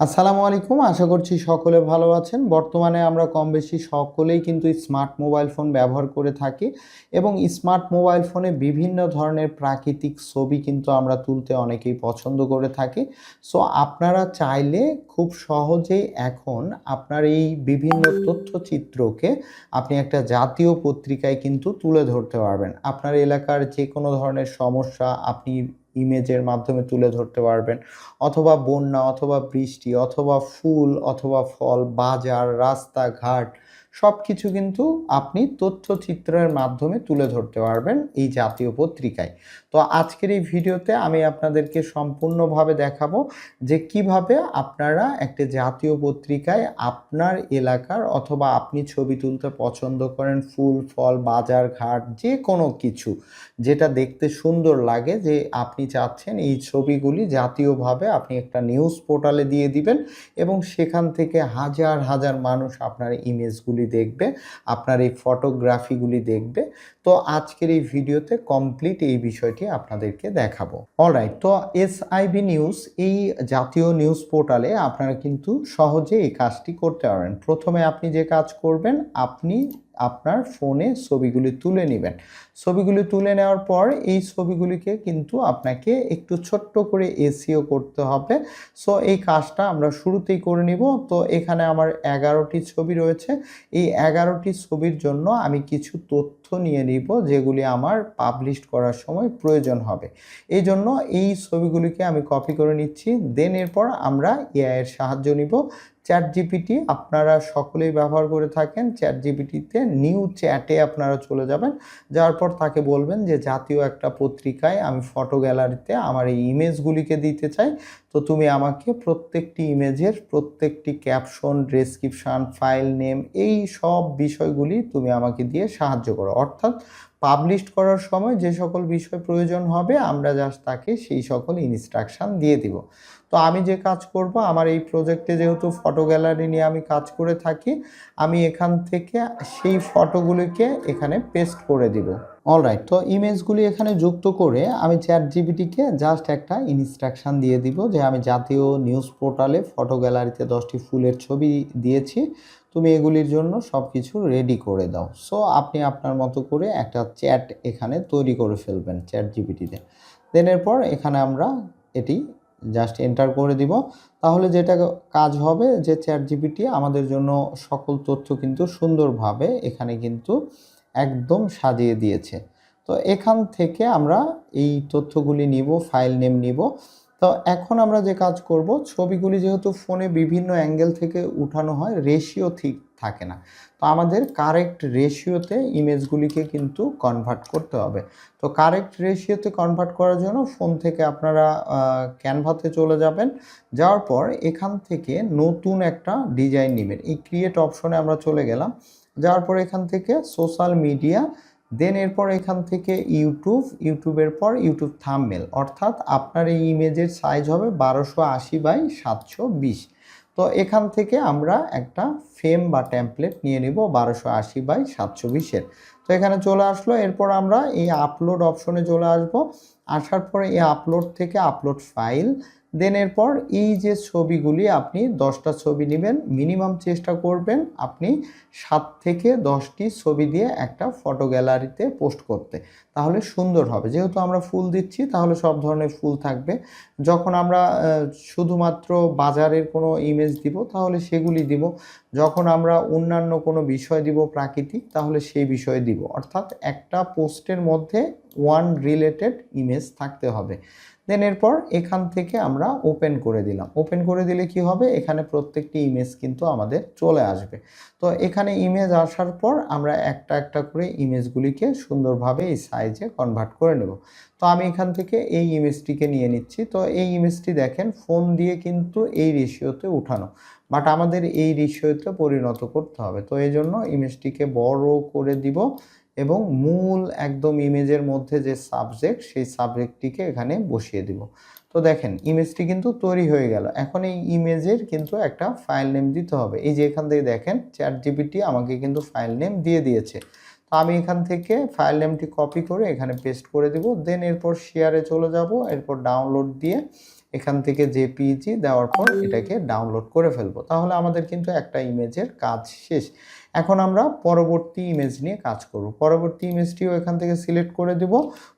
আসসালামু আলাইকুম। আশা করছি সকলে ভালো আছেন। বর্তমানে আমরা কমবেশি সকলেই কিন্তু স্মার্ট মোবাইল ফোন ব্যবহার করে থাকি এবং স্মার্ট মোবাইল ফোনে বিভিন্ন ধরনের প্রাকৃতিক ছবি কিন্তু আমরা তুলতে অনেকেই পছন্দ করে থাকি। সো আপনারা চাইলে খুব সহজেই এখন আপনার এই বিভিন্ন তথ্যচিত্রকে আপনি একটা জাতীয় পত্রিকায় কিন্তু তুলে ধরতে পারবেন। আপনার এলাকার যেকোনো ধরনের সমস্যা আপনি ইমেজের মাধ্যমে তুলে ধরতে পারবেন। অথবা বন্যা, অথবা বৃষ্টি, অথবা ফুল, অথবা ফল, বাজার, রাস্তাঘাট সবকিছু কিন্তু আপনি তথ্যচিত্রের মাধ্যমে তুলে ধরতে পারবেন এই জাতীয় পত্রিকায়। তো আজকের এই ভিডিওতে আমি আপনাদেরকে সম্পূর্ণভাবে দেখাবো যে কিভাবে আপনারা একটা জাতীয় পত্রিকায় আপনার এলাকার অথবা আপনি ছবি তুলতে পছন্দ করেন ফুল, ফল, বাজার, ঘাট যেকোনো কিছু যেটা দেখতে সুন্দর লাগে যে আপনি চাচ্ছেন এই ছবিগুলি জাতীয়ভাবে আপনি একটা নিউজ পোর্টালে দিয়ে দিবেন এবং সেখান থেকে হাজার হাজার মানুষ আপনার ইমেজগুলি দেখবে, আপনার এই ফটোগ্রাফিগুলি দেখবে। তো আজকের এই ভিডিওতে কমপ্লিট এই বিষয়টি আপনাদেরকে দেখাবো। অলরাইট, তো এসআইবি নিউজ এই জাতীয় নিউজ পোর্টালে আপনারা কিন্তু সহজে এই কাজটি করতে পারেন। প্রথমে আপনি যে কাজ করবেন, আপনি আপনার ফোনে ছবিগুলি তুলে নেবেন। ছবিগুলি তুলে নেওয়ার পর এই ছবিগুলিকে কিন্তু আপনাকে একটু ছোট্ট করে এসইও করতে হবে। সো এই কাজটা আমরা শুরুতেই করে নিব। তো এখানে আমার 11টি ছবি রয়েছে। এই 11টি ছবির জন্য আমি কিছু তথ্য নিয়ে নিব যেগুলি আমার পাবলিশ করার সময় প্রয়োজন হবে। এই জন্য এই ছবিগুলিকে আমি কপি করে নিচ্ছি। দেন এরপর আমরা এআই এর সাহায্য নিব। চ্যাটজিপিটি আপনারা সকলেই ব্যবহার করে থাকেন। চ্যাটজিপিটিতে নিউ চ্যাটে আপনারা চলে যাবেন। যাওয়ার পর তাকে বলবেন যে জাতীয় একটা পত্রিকায় আমি ফটো গ্যালারিতে আমার এই ইমেজগুলিকে দিতে চাই। তো তুমি আমাকে প্রত্যেকটি ইমেজের প্রত্যেকটি ক্যাপশন, ডেসক্রিপশন, ফাইল নেম এই সব বিষয়গুলি তুমি আমাকে দিয়ে সাহায্য করো। অর্থাৎ পাবলিশ করার সময় যে সকল বিষয় প্রয়োজন হবে আমরা জাস্ট তাকে সেই সকল ইনস্ট্রাকশন দিয়ে দিব। তো আমি যে কাজ করব, আমার এই প্রজেক্টে যেহেতু ফটো গ্যালারি নিয়ে আমি কাজ করে থাকি, আমি এখান থেকে সেই ফটোগুলিকে এখানে পেস্ট করে দিব। অলরাইট, তো ইমেজগুলি এখানে যুক্ত করে আমি চ্যাটজিপিটিকে জাস্ট একটা ইনস্ট্রাকশন দিয়ে দিব যে আমি জাতীয় নিউজ পোর্টালে ফটো গ্যালারিতে 10টি ফুলের ছবি দিয়েছি, তুমি এগুলির জন্য সব কিছু রেডি করে দাও। সো আপনি আপনার মতো করে একটা চ্যাট এখানে তৈরি করে ফেলবেন চ্যাটজিপিটিতে। দেন এরপর এখানে আমরা এটি জাস্ট এন্টার করে দিব। তাহলে যেটা কাজ হবে যে চ্যাটজিপিটি আমাদের জন্য সকল তথ্য কিন্তু সুন্দরভাবে এখানে কিন্তু একদম সাজিয়ে দিয়েছে। তো এখান থেকে আমরা এই তথ্যগুলি নিব, ফাইল নেম নিব। তো এখন আমরা যে কাজ করব, ছবিগুলি যেহেতু ফোনে বিভিন্ন অ্যাঙ্গেল থেকে উঠানো হয়, রেশিও ঠিক থাকে না। তো আমাদের কারেক্ট রেশিওতে ইমেজগুলিকে কিন্তু কনভার্ট করতে হবে। তো কারেক্ট রেশিওতে কনভার্ট করার জন্য ফোন থেকে আপনারা ক্যানভাতে চলে যাবেন। যাওয়ার পর এখান থেকে নতুন একটা ডিজাইন নেবেন। এই ক্রিয়েট অপশনে আমরা চলে গেলাম। যাওয়ার পর এখান থেকে সোশ্যাল মিডিয়া, দেন এরপর এখান থেকে ইউটিউবের পর ইউটিউব থাম্বনেল, অর্থাৎ আপনার এই ইমেজের সাইজ হবে 1280x720। তো এখান থেকে আমরা একটা ফ্রেম বা টেমপ্লেট নিয়ে নিব 1280x720-এর। তো এখানে চলে আসলো। এরপর আমরা এই আপলোড অপশনে চলে আসব। আসার পরে এই আপলোড থেকে আপলোড ফাইল, দেন এরপর এই যে ছবিগুলি আপনি 10টা ছবি নেবেন, মিনিমাম চেষ্টা করবেন আপনি 7 থেকে 10টি ছবি দিয়ে একটা ফটো গ্যালারিতে পোস্ট করতে, তাহলে সুন্দর হবে। যেহেতু আমরা ফুল দিচ্ছি তাহলে সব ধরনের ফুল থাকবে। যখন আমরা শুধুমাত্র বাজারের কোনো ইমেজ দিব তাহলে সেগুলি দিব। যখন আমরা অন্যান্য কোনো বিষয় দিব প্রাকৃতিক তাহলে সেই বিষয় দিব। অর্থাৎ একটা পোস্টের মধ্যে ওয়ান রিলেটেড ইমেজ থাকতে হবে। দেন এরপর এখান থেকে আমরা ওপেন করে দিলাম। ওপেন করে দিলে কি হবে, এখানে প্রত্যেকটি ইমেজ কিন্তু আমাদের চলে আসবে। তো এখানে ইমেজ আসার পর আমরা একটা একটা করে ইমেজগুলিকে সুন্দরভাবে এই সাইজে কনভার্ট করে নেব। তো আমি এখান থেকে এই ইমেজটিকে নিয়ে নিচ্ছি। তো এই ইমেজটি দেখেন ফোন দিয়ে কিন্তু এই রেশিওতে উঠানো, বাট আমাদের এই রেশিওতে পরিণত করতে হবে। তো এই জন্য ইমেজটিকে বড় করে দিব এবং মূল একদম ইমেজের মধ্যে যে সাবজেক্ট সেই সাবজেক্টটিকে এখানে বসিয়ে দিব। তো দেখেন ইমেজটি কিন্তু তৈরি হয়ে গেল। এখন এই ইমেজের কিন্তু একটা ফাইল নেম দিতে হবে। এই যে এখান থেকে দেখেন চ্যাটজিপিটি আমাকে কিন্তু ফাইল নেম দিয়ে দিয়েছে। তো আমি এখান থেকে ফাইল নেমটি কপি করে এখানে পেস্ট করে দিব। দেন এরপর শেয়ারে চলে যাব। এরপর ডাউনলোড দিয়ে এখান থেকে জেপিইজি দেওয়ার পর এটাকে ডাউনলোড করে ফেলবো। তাহলে আমাদের কিন্তু একটা ইমেজের কাজ শেষ। এখন আমরা পরবর্তী ইমেজ নিয়ে কাজ করব। পরবর্তী ইমেজটিও এখান থেকে সিলেক্ট করে দিব,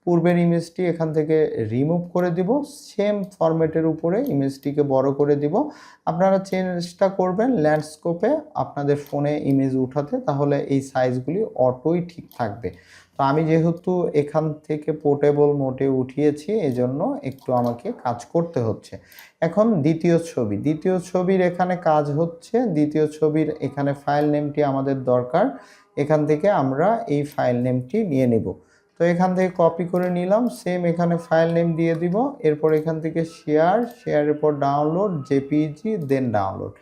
পূর্বের ইমেজটি এখান থেকে রিমুভ করে দিব, সেম ফরম্যাটের উপরে ইমেজটিকে বড় করে দিব। আপনারা চেষ্টা করবেন ল্যান্ডস্কেপে আপনাদের ফোনে ইমেজ উঠাতে, তাহলে এই সাইজগুলি অটোই ঠিক থাকবে। তো আমি যেহেতু এখান থেকে পোর্টেবল মোডে উঠিয়েছি, এজন্য একটু আমাকে কাজ করতে হচ্ছে। এখন দ্বিতীয় ছবির এখানে কাজ হচ্ছে, দ্বিতীয় ছবির এখানে ফাইল নেমটি আমাদের দরকার। এখান থেকে আমরা এই ফাইল নেমটি নিয়ে নেব। তো এখান থেকে কপি করে নিলাম, সেম এখানে ফাইল নেম দিয়ে দিব। এরপর এখান থেকে শেয়ারের পর ডাউনলোড, জেপিইজি, দেন ডাউনলোড।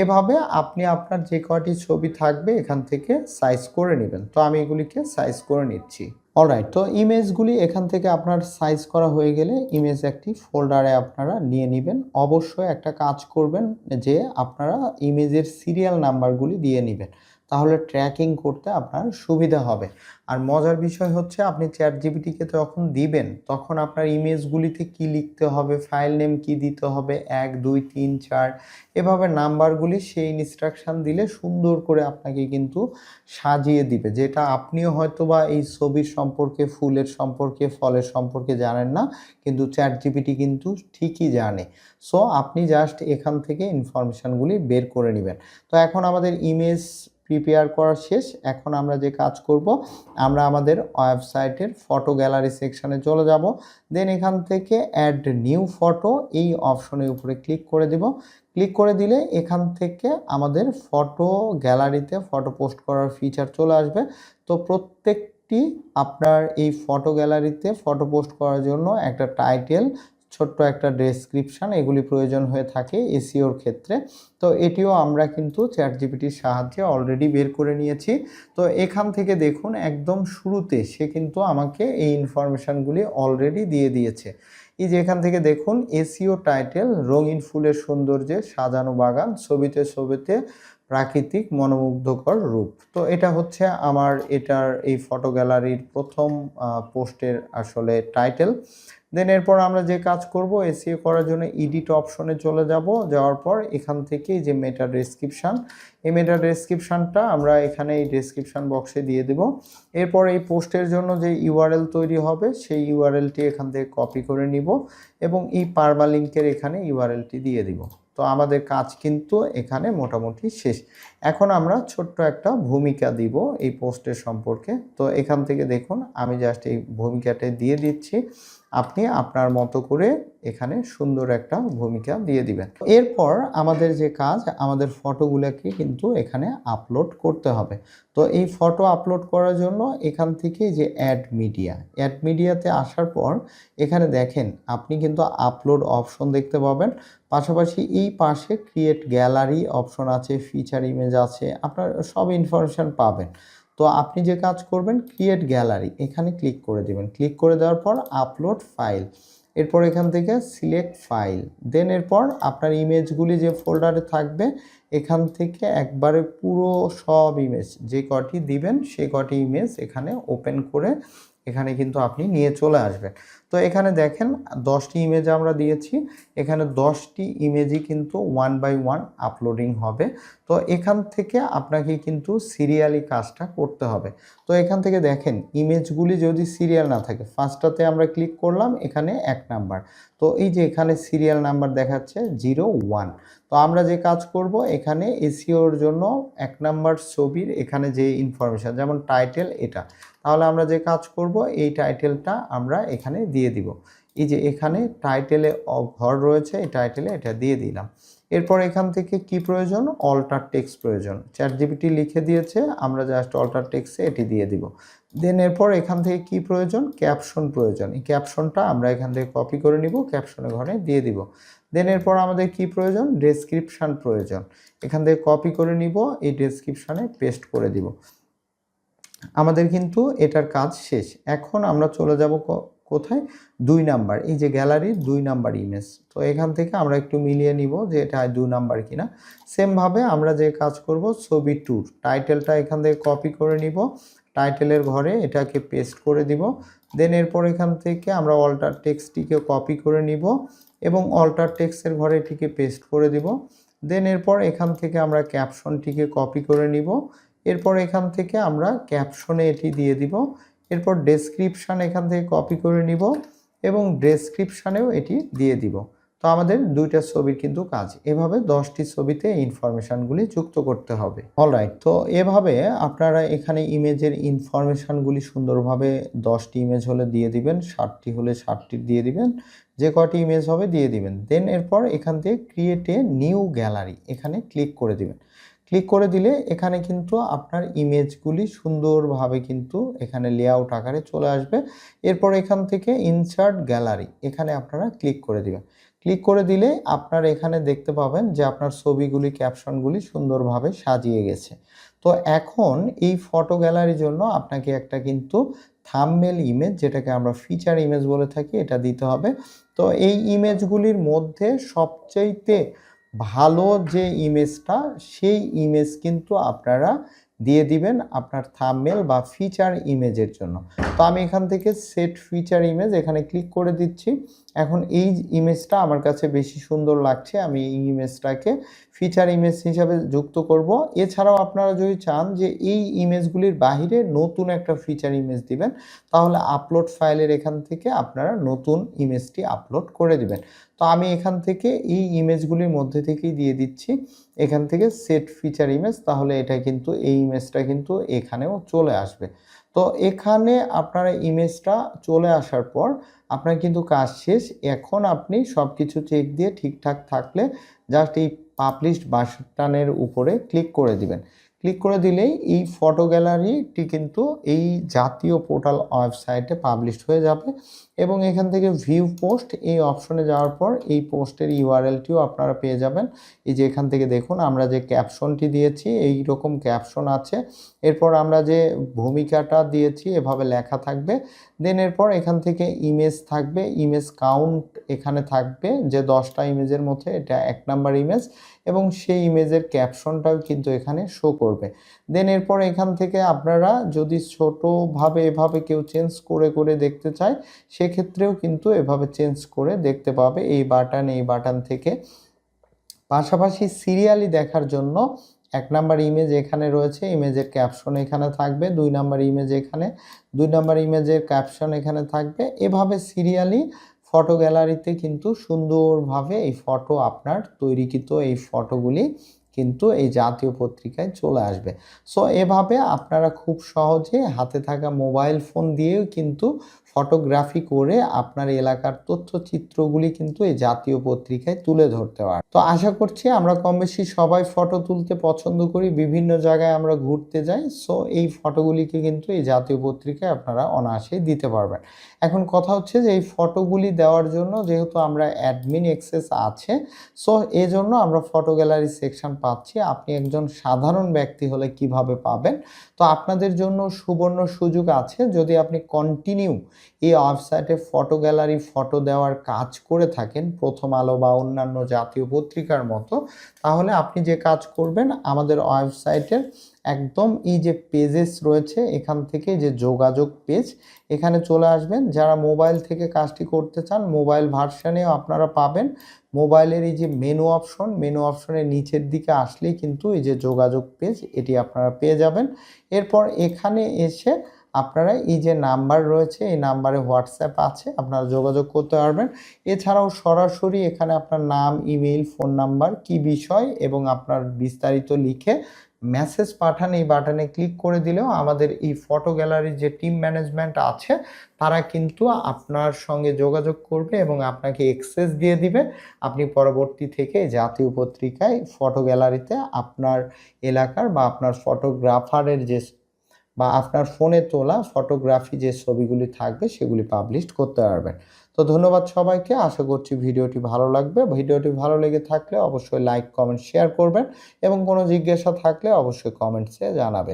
এভাবে আপনি আপনার যে কয়টি ছবি থাকবে এখান থেকে সাইজ করে নেবেন। তো আমি এগুলিকে সাইজ করে নিচ্ছি। অলরাইট, তো ইমেজগুলি এখান থেকে আপনার সাইজ করা হয়ে গেলে ইমেজ একটি ফোল্ডারে আপনারা নিয়ে নেবেন। অবশ্যই একটা কাজ করবেন যে আপনারা ইমেজের সিরিয়াল নাম্বারগুলি দিয়ে নেবেন, তাহলে ট্র্যাকিং করতে আপনার সুবিধা হবে। আর মজার বিষয় হচ্ছে, আপনি চ্যাটজিপিটিকে যখন দিবেন তখন আপনার ইমেজগুলিতে কি লিখতে হবে, ফাইল নেম কি দিতে হবে, 1 2 3 4 এভাবে নাম্বারগুলি সেই ইনস্ট্রাকশান দিলে সুন্দর করে আপনাকে কিন্তু সাজিয়ে দিবে, যেটা আপনিও হয়তোবা এই ছবির সম্পর্কে, ফুলের সম্পর্কে, ফলের সম্পর্কে জানেন না, কিন্তু চ্যাটজিপিটি কিন্তু ঠিকই জানে। সো আপনি জাস্ট এখান থেকে ইনফরমেশানগুলি বের করে নেবেন। তো এখন আমাদের ইমেজ প্রিপেয়ার করা শেষ। এখন আমরা যে কাজ করব, আমরা আমাদের ওয়েবসাইটের ফটো গ্যালারি সেকশানে চলে যাব। দেন এখান থেকে অ্যাড নিউ ফটো এই অপশনের উপরে ক্লিক করে দেব। ক্লিক করে দিলে এখান থেকে আমাদের ফটো গ্যালারিতে ফটো পোস্ট করার ফিচার চলে আসবে। তো প্রত্যেকটি আপনার এই ফটো গ্যালারিতে ফটো পোস্ট করার জন্য একটা টাইটেল, ছোট্ট একটা ডেসক্রিপশান এগুলি প্রয়োজন হয়ে থাকে এসইওর ক্ষেত্রে। তো এটিও আমরা কিন্তু চ্যাটজিপিটির সাহায্যে অলরেডি বের করে নিয়েছি। তো এখান থেকে দেখুন একদম শুরুতে সে কিন্তু আমাকে এই ইনফরমেশানগুলি অলরেডি দিয়ে দিয়েছে। এই যে এখান থেকে দেখুন এসইও টাইটেল, রঙিন ফুলের সৌন্দর্যে সাজানো বাগান, ছবিতে ছবিতে প্রাকৃতিক মনোমুগ্ধকর রূপ। তো এটা হচ্ছে আমার এটার এই ফটো গ্যালারির প্রথম পোস্টের আসলে টাইটেল। দেন এরপর আমরা যে কাজ করব, এসইও করার জন্য এডিট অপশনে চলে যাব। যাওয়ার পর এখান থেকে যে মেটা ডেসক্রিপশান, এই মেটা ডেসক্রিপশানটা আমরা এখানে এই ডেসক্রিপশান বক্সে দিয়ে দেব। এরপর এই পোস্টের জন্য যে ইউআরএল তৈরি হবে সেই ইউআরএলটি এখান থেকে কপি করে নিব এবং এই পারমালিঙ্কের এখানে ইউআরএলটি দিয়ে দিব। তো আমাদের কাজ কিন্তু এখানে মোটামুটি শেষ। এখন আমরা ছোট্ট একটা ভূমিকা দিব এই পোস্টের সম্পর্কে। তো এখান থেকে দেখুন আমি জাস্ট এই ভূমিকাটা দিয়ে দিচ্ছি। আপনি আপনার মতো করে এখানে সুন্দর একটা ভূমিকা দিয়ে দিবেন। এরপর আমাদের যে কাজ, আমাদের ফটোগুলোকে কিন্তু এখানে আপলোড করতে হবে। তো এই ফটো আপলোড করার জন্য এখান থেকে যে অ্যাড মিডিয়াতে আসার পর এখানে দেখেন আপনি কিন্তু আপলোড অপশন দেখতে পাবেন। পাশাপাশি এই পাশে ক্রিয়েট গ্যালারি অপশন আছে, ফিচার ইমেজ আছে, আপনার সব ইনফরমেশান পাবেন। তো আপনি যে কাজ করবেন, ক্রিয়েট গ্যালারি এখানে ক্লিক করে দেবেন। ক্লিক করে দেওয়ার পর আপলোড ফাইল, এরপর এখান থেকে সিলেক্ট ফাইল, দেন এরপর আপনার ইমেজগুলি যে ফোল্ডারে থাকবে এখান থেকে একবারে পুরো সব ইমেজ যে কটি দিবেন সেই কটি ইমেজ এখানে ওপেন করে এখানে কিন্তু আপনি নিয়ে চলে আসবেন। তো এখানে দেখেন 10টি ইমেজ আমরা দিয়েছি, এখানে 10টি ইমেজই কিন্তু 1 বাই 1 আপলোডিং হবে। তো এখান থেকে আপনাকে কিন্তু সিরিয়ালি কাজটা করতে হবে। তো এখান থেকে দেখেন ইমেজগুলি যদি সিরিয়াল না থাকে, ফার্স্টটাতে আমরা ক্লিক করলাম, এখানে 1 নাম্বার, তো এই যে এখানে সিরিয়াল নাম্বার দেখাচ্ছে 01। তো আমরা যে কাজ করব, এখানে এসইওর জন্য 1 নাম্বার ছবির এখানে যে ইনফরমেশান, যেমন টাইটেল এটা, তাহলে আমরা যে কাজ করব এই টাইটেলটা আমরা এখানে দিয়ে দিব। এই যে এখানে টাইটেলে ঘর রয়েছে, এই টাইটেলে এটা দিয়ে দিলাম। এরপর এখান থেকে কি প্রয়োজন, অল্টার টেক্সট প্রয়োজন, চ্যাটজিপিটি লিখে দিয়েছে, আমরা জাস্ট অল্টার টেক্সটে এটি দিয়ে দিব। দেন এরপর এখান থেকে কি প্রয়োজন, ক্যাপশন প্রয়োজন, এই ক্যাপশনটা আমরা এখান থেকে কপি করে নিব, ক্যাপশনের ঘরে দিয়ে দিব। দেন এরপর আমাদের কি প্রয়োজন, ডেসক্রিপশান প্রয়োজন, এখান থেকে কপি করে নিব, এই ডেসক্রিপশানে পেস্ট করে দিব। আমাদের কিন্তু এটার কাজ শেষ। এখন আমরা চলে যাব কোথায়, 2 নাম্বার, এই যে গ্যালারির 2 নাম্বার ইমেজ। তো এখান থেকে আমরা একটু মিলিয়ে নিব যে এটা 2 নাম্বার কিনা। সেমভাবে আমরা যে কাজ করব, ছবি 2 টাইটেলটা এখান থেকে কপি করে নিব, টাইটেলের ঘরে এটাকে পেস্ট করে দিব। দেন এরপর এখান থেকে আমরা অল্টার টেক্সটটিকে কপি করে নিব, এবং অল্টার টেক্সটের ঘরে এটিকে পেস্ট করে দিব। দেন এরপর এখান থেকে আমরা ক্যাপশনটিকে কপি করে নিব। এরপর এখান থেকে আমরা ক্যাপশনে এটি দিয়ে দিব। এরপর ডেসক্রিপশান এখান থেকে কপি করে নিব এবং ডেসক্রিপশানেও এটি দিয়ে দিব। তো আমাদের 2টা ছবির কিন্তু কাজ। এভাবে 10টি ছবিতে ইনফরমেশনগুলি যুক্ত করতে হবে। অলরাইট, তো এভাবে আপনারা এখানে ইমেজের ইনফরমেশনগুলি সুন্দরভাবে 10টি ইমেজ হলে দিয়ে দিবেন, 60টি হলে 60টি দিয়ে দিবেন, যে কয়টি ইমেজ হবে দিয়ে দিবেন। দেন এরপর এখান থেকে ক্রিয়েট এ নিউ গ্যালারি এখানে ক্লিক করে দিবেন। ক্লিক করে দিলে এখানে কিন্তু আপনার ইমেজগুলি সুন্দরভাবে কিন্তু এখানে লেআউট আকারে চলে আসবে। এরপর এখান থেকে ইনসার্ট গ্যালারি এখানে আপনারা ক্লিক করে দিবেন। ক্লিক করে দিলে আপনারা এখানে দেখতে পাবেন যে আপনার ছবিগুলি, ক্যাপশনগুলি সুন্দরভাবে সাজিয়ে গেছে। তো এখন এই ফটো গ্যালারির জন্য আপনাকে একটা কিন্তু থাম্বনেল ইমেজ, যেটাকে আমরা ফিচার ইমেজ বলে থাকি, এটা দিতে হবে। তো এই ইমেজগুলির মধ্যে সবচাইতে ভালো যে ইমেজটা, সেই ইমেজ কিন্তু আপনারা দিয়ে দিবেন আপনার থাম্বনেল বা ফিচার ইমেজের জন্য। তো আমি এখান থেকে সেট ফিচার ইমেজ এখানে ক্লিক করে দিচ্ছি। এখন এই ইমেজটা আমার কাছে বেশি সুন্দর লাগছে, আমি এই ইমেজটাকে ফিচার ইমেজ হিসাবে যুক্ত করব। এছাড়াও আপনারা যদি চান যে এই ইমেজগুলির বাহিরে নতুন একটা ফিচার ইমেজ দিবেন, তাহলে আপলোড ফাইলের এখান থেকে আপনারা নতুন ইমেজটি আপলোড করে দিবেন। তো আমি এখান থেকে এই ইমেজগুলির মধ্যে থেকেই দিয়ে দিচ্ছি এখান থেকে সেট ফিচার ইমেজ, তাহলে এটা কিন্তু এই ইমেজটা কিন্তু এখানেও চলে আসবে। তো এখানে আপনারা ইমেজটা চলে আসার পর আপনার কিন্তু কাজ শেষ। এখন আপনি সব কিছু চেক দিয়ে ঠিকঠাক থাকলে জাস্ট এই পাবলিশড বাটনের উপরে ক্লিক করে দিবেন। ক্লিক করে দিলেই এই ফটো গ্যালারিটি কিন্তু এই জাতীয় পোর্টাল ওয়েবসাইটে পাবলিশড হয়ে যাবে এবং এখান থেকে ভিউ পোস্ট এই অপশনে যাওয়ার পর এই পোস্টের ইউআরএলটিও আপনারা পেয়ে যাবেন। এই যে এখান থেকে দেখুন আমরা যে ক্যাপশনটি দিয়েছি এই রকম ক্যাপশন আছে। এরপর আমরা যে ভূমিকাটা দিয়েছি এভাবে লেখা থাকবে। দেন এরপর এখান থেকে ইমেজ থাকবে, ইমেজ কাউন্ট এখানে থাকবে যে 10টা ইমেজের মধ্যে এটা 1 নাম্বার ইমেজ এবং সেই ইমেজের ক্যাপশনটাও কিন্তু এখানে শো করবে। দেন এরপর এখান থেকে আপনারা যদি ছোটোভাবে এভাবে কেউ চেঞ্জ করে দেখতে চায়, সেক্ষেত্রেও কিন্তু এভাবে চেঞ্জ করে দেখতে পাবে এই বাটন থেকে। পাশাপাশি সিরিয়ালি দেখার জন্য 1 নাম্বার ইমেজ এখানে রয়েছে, ইমেজের ক্যাপশন এখানে থাকবে, 2 নাম্বার ইমেজ এখানে, 2 নাম্বার ইমেজের ক্যাপশন এখানে থাকবে। এভাবে সিরিয়ালি ফটো গ্যালারিতে কিন্তু সুন্দরভাবে এই ফটো আপনার তৈরিকৃত এই ফটোগুলি কিন্তু এই জাতীয় পত্রিকায় চলে আসবে। সো এভাবে আপনারা খুব সহজে হাতে থাকা মোবাইল ফোন দিয়েও কিন্তু ফটোগ্রাফি করে আপনার এলাকার তথ্যচিত্রগুলি কিন্তু এই জাতীয় পত্রিকায় তুলে ধরতে পারেন। তো আশা করছি আমরা কম বেশি সবাই ফটো তুলতে পছন্দ করি, বিভিন্ন জায়গায় আমরা ঘুরতে যাই। সো এই ফটোগুলিকে কিন্তু এই জাতীয় পত্রিকায় আপনারা অনায়াসেই দিতে পারবেন। এখন কথা হচ্ছে যে এই ফটোগুলি দেওয়ার জন্য যেহেতু আমরা অ্যাডমিন অ্যাক্সেস আছে, সো এজন্য আমরা ফটো গ্যালারি সেকশন পাচ্ছি। আপনি একজন সাধারণ ব্যক্তি হলে কিভাবে পাবেন? তো আপনাদের জন্য সুবর্ণ সুযোগ আছে, যদি আপনি কন্টিনিউ এই ওয়েবসাইটে ফটো গ্যালারি ফটো দেওয়ার কাজ করে থাকেন প্রথম আলো বা অন্যান্য জাতীয় পত্রিকার মতো, তাহলে আপনি যে কাজ করবেন আমাদের ওয়েবসাইটের একদম এই যে পেজেস রয়েছে এখান থেকে যে যোগাযোগ পেজ এখানে চলে আসবেন। যারা মোবাইল থেকে কাজটি করতে চান মোবাইল ভার্সানেও আপনারা পাবেন। মোবাইলের এই যে মেনু অপশনের নিচের দিকে আসলেই কিন্তু এই যে যোগাযোগ পেজ এটি আপনারা পেয়ে যাবেন। এরপর এখানে এসে আপনারা এই যে নাম্বার রয়েছে এই নাম্বারে হোয়াটসঅ্যাপ আছে, আপনারা যোগাযোগ করতে পারবেন। এছাড়াও সরাসরি এখানে আপনার নাম, ইমেইল, ফোন নাম্বার, কি বিষয় এবং আপনার বিস্তারিত লিখে মেসেজ পাঠান এই বাটনে ক্লিক করে দিলেও আমাদের এই ফটো গ্যালারির যে টিম ম্যানেজমেন্ট আছে তারা কিন্তু আপনার সঙ্গে যোগাযোগ করবে এবং আপনাকে অ্যাক্সেস দিয়ে দিবে। আপনি পরবর্তী থেকে জাতীয় পত্রিকায় ফটো গ্যালারিতে আপনার এলাকার বা আপনার ফটোগ্রাফারের যে বা আপনার ফোনে তোলা ফটোগ্রাফি যে ছবিগুলি থাকবে সেগুলি পাবলিশ করতে পারবেন। তো ধন্যবাদ সবাইকে, আশা করছি ভিডিওটি ভালো লাগবে। ভিডিওটি ভালো লেগে থাকলে অবশ্যই লাইক, কমেন্ট, শেয়ার করবেন এবং কোনো জিজ্ঞাসা থাকলে অবশ্যই কমেন্টসে জানাবেন।